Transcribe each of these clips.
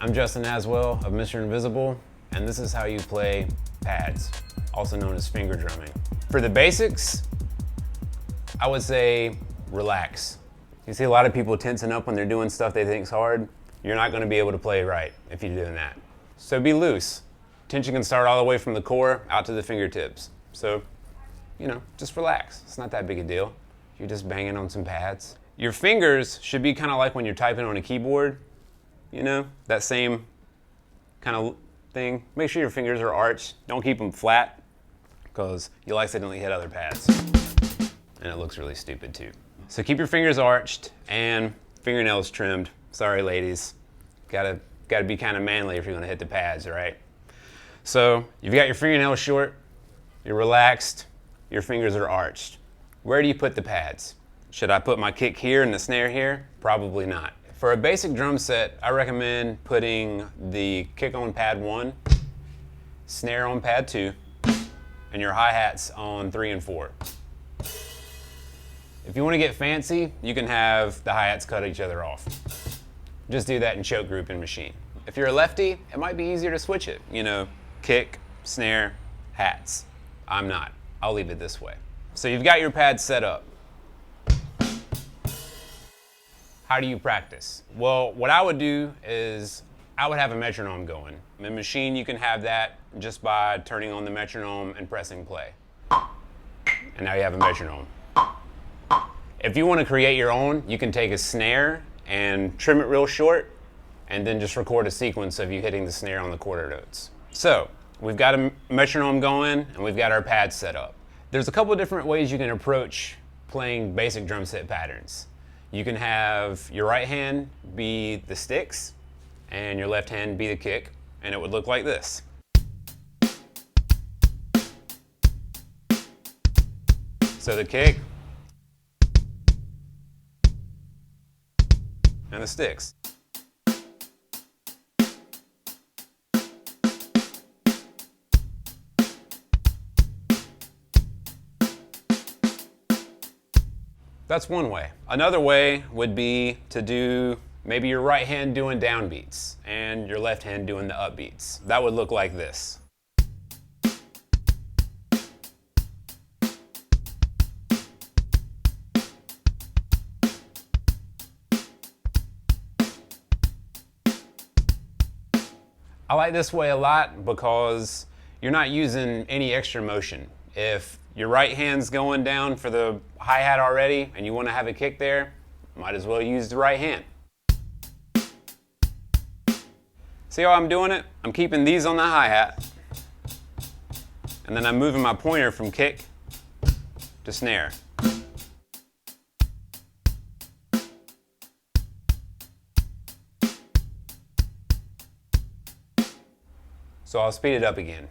I'm Justin Aswell of Mr. Invisible, and this is how you play pads, also known as finger drumming. For the basics, I would say relax. You see a lot of people tensing up when they're doing stuff they think is hard. You're not going to be able to play right if you're doing that. So be loose. Tension can start all the way from the core out to the fingertips. So, just relax. It's not that big a deal. You're just banging on some pads. Your fingers should be kind of like when you're typing on a keyboard. That same kind of thing. Make sure your fingers are arched. Don't keep them flat because you'll accidentally hit other pads. And it looks really stupid too. So keep your fingers arched and fingernails trimmed. Sorry, ladies. Gotta be kind of manly if you're gonna hit the pads, right? So you've got your fingernails short, you're relaxed, your fingers are arched. Where do you put the pads? Should I put my kick here and the snare here? Probably not. For a basic drum set, I recommend putting the kick on pad 1, snare on pad 2, and your hi-hats on 3 and 4. If you want to get fancy, you can have the hi-hats cut each other off. Just do that in choke group and machine. If you're a lefty, it might be easier to switch it. Kick, snare, hats. I'm not. I'll leave it this way. So you've got your pads set up. How do you practice? Well, what I would do is I would have a metronome going. In machine, you can have that just by turning on the metronome and pressing play. And now you have a metronome. If you want to create your own, you can take a snare and trim it real short and then just record a sequence of you hitting the snare on the quarter notes. So we've got a metronome going and we've got our pads set up. There's a couple of different ways you can approach playing basic drum set patterns. You can have your right hand be the sticks and your left hand be the kick, and it would look like this. So the kick and the sticks. That's one way. Another way would be to do maybe your right hand doing downbeats and your left hand doing the upbeats. That would look like this. I like this way a lot because you're not using any extra motion. If your right hand's going down for the hi-hat already and you want to have a kick there, might as well use the right hand. See how I'm doing it? I'm keeping these on the hi-hat and then I'm moving my pointer from kick to snare. So I'll speed it up again.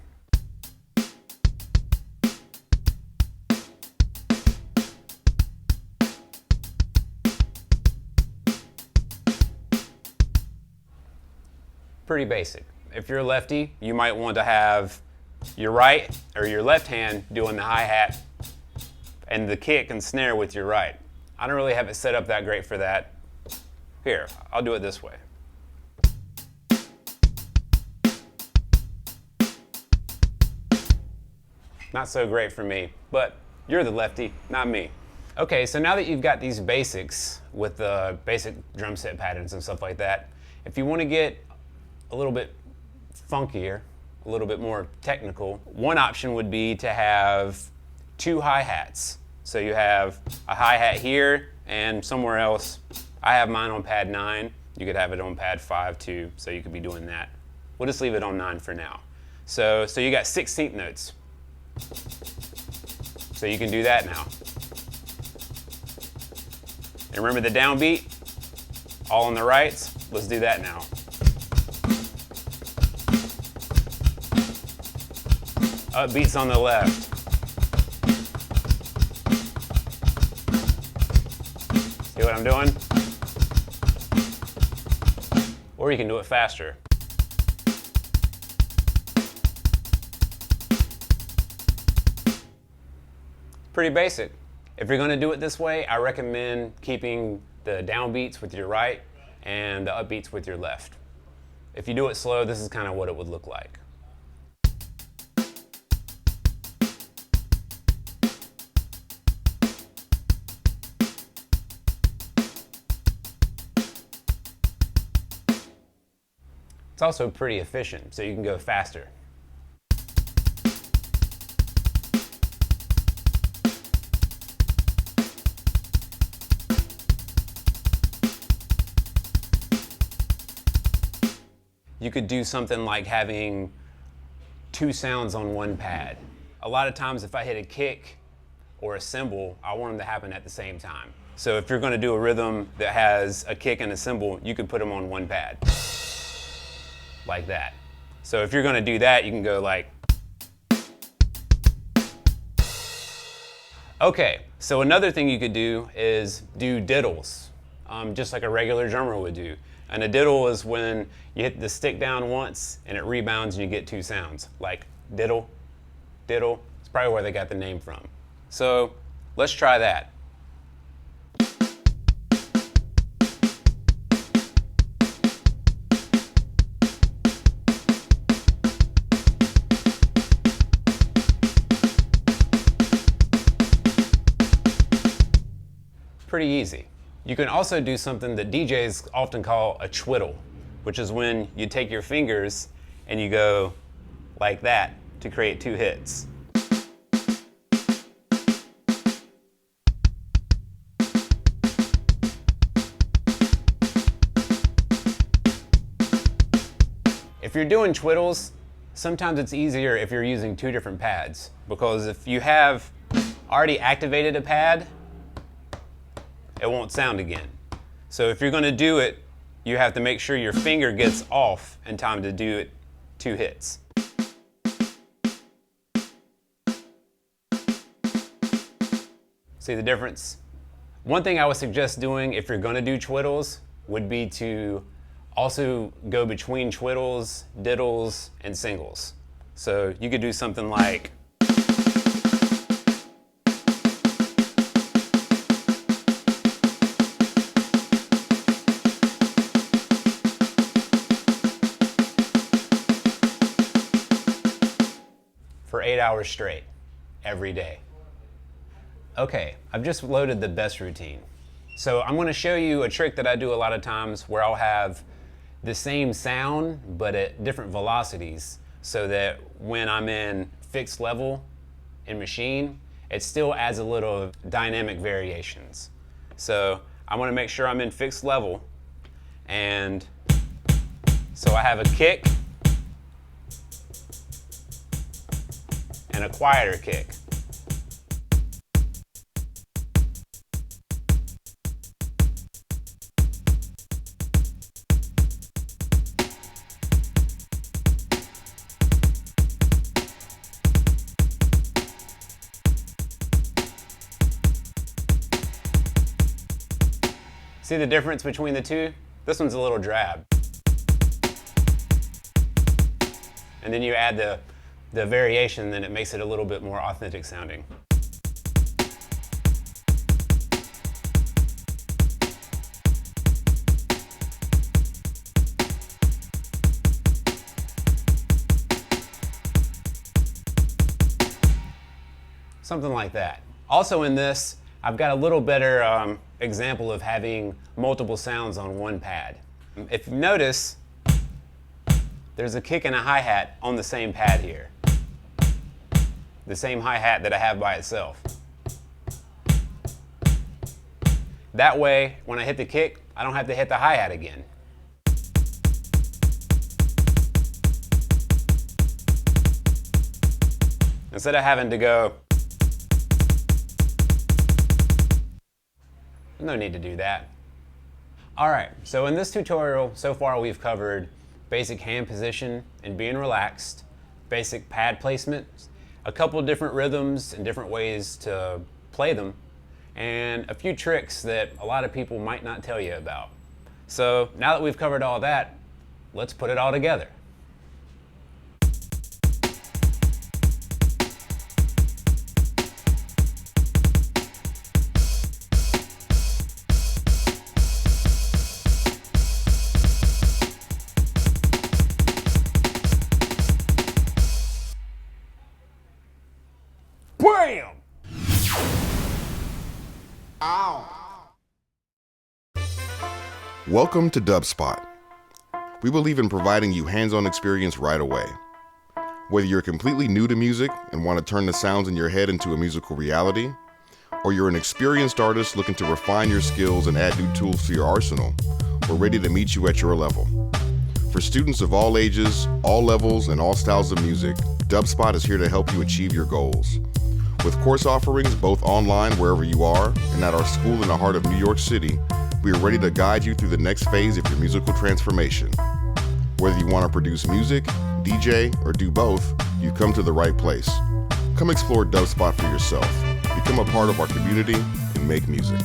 Pretty basic. If you're a lefty, you might want to have your right or your left hand doing the hi-hat and the kick and snare with your right. I don't really have it set up that great for that. Here, I'll do it this way. Not so great for me, but you're the lefty, not me. Okay, so now that you've got these basics with the basic drum set patterns and stuff like that, if you want to get a little bit funkier, a little bit more technical, one option would be to have 2 hi-hats. So you have a hi-hat here and somewhere else. I have mine on pad 9. You could have it on pad 5 too, so you could be doing that. We'll just leave it on 9 for now. So you got 16th notes. So you can do that now. And remember the downbeat? All on the rights? Let's do that now. Upbeats on the left. See what I'm doing? Or you can do it faster. Pretty basic. If you're going to do it this way, I recommend keeping the downbeats with your right and the upbeats with your left. If you do it slow, this is kind of what it would look like. It's also pretty efficient, so you can go faster. You could do something like having 2 sounds on one pad. A lot of times if I hit a kick or a cymbal, I want them to happen at the same time. So if you're going to do a rhythm that has a kick and a cymbal, you could put them on one pad. Like that. So if you're going to do that, you can go like. Okay, so another thing you could do is do diddles, just like a regular drummer would do. And a diddle is when you hit the stick down once and it rebounds and you get 2 sounds, like diddle, diddle. It's probably where they got the name from. So let's try that. Pretty easy. You can also do something that DJs often call a twiddle, which is when you take your fingers and you go like that to create 2 hits. If you're doing twiddles, sometimes it's easier if you're using 2 different pads, because if you have already activated a pad, it won't sound again. So if you're going to do it, you have to make sure your finger gets off in time to do it 2 hits. See the difference? One thing I would suggest doing if you're going to do twiddles would be to also go between twiddles, diddles, and singles. So you could do something like. For 8 hours straight, every day. Okay, I've just loaded the best routine. So I'm gonna show you a trick that I do a lot of times where I'll have the same sound, but at different velocities, so that when I'm in fixed level in machine, it still adds a little dynamic variations. So I wanna make sure I'm in fixed level, and so I have a kick, and a quieter kick. See the difference between the 2? This one's a little drab. And then you add the variation, then it makes it a little bit more authentic sounding. Something like that. Also in this, I've got a little better example of having multiple sounds on one pad. If you notice, there's a kick and a hi-hat on the same pad here. The same hi-hat that I have by itself. That way, when I hit the kick, I don't have to hit the hi-hat again. Instead of having to go, no need to do that. All right, so in this tutorial, so far we've covered basic hand position and being relaxed, basic pad placement, a couple different rhythms and different ways to play them, and a few tricks that a lot of people might not tell you about. So now that we've covered all that, let's put it all together. Welcome to Dubspot. We believe in providing you hands-on experience right away. Whether you're completely new to music and want to turn the sounds in your head into a musical reality, or you're an experienced artist looking to refine your skills and add new tools to your arsenal, we're ready to meet you at your level. For students of all ages, all levels, and all styles of music, Dubspot is here to help you achieve your goals. With course offerings both online wherever you are and at our school in the heart of New York City, we are ready to guide you through the next phase of your musical transformation. Whether you want to produce music, DJ, or do both, you've come to the right place. Come explore Dubspot for yourself. Become a part of our community and make music.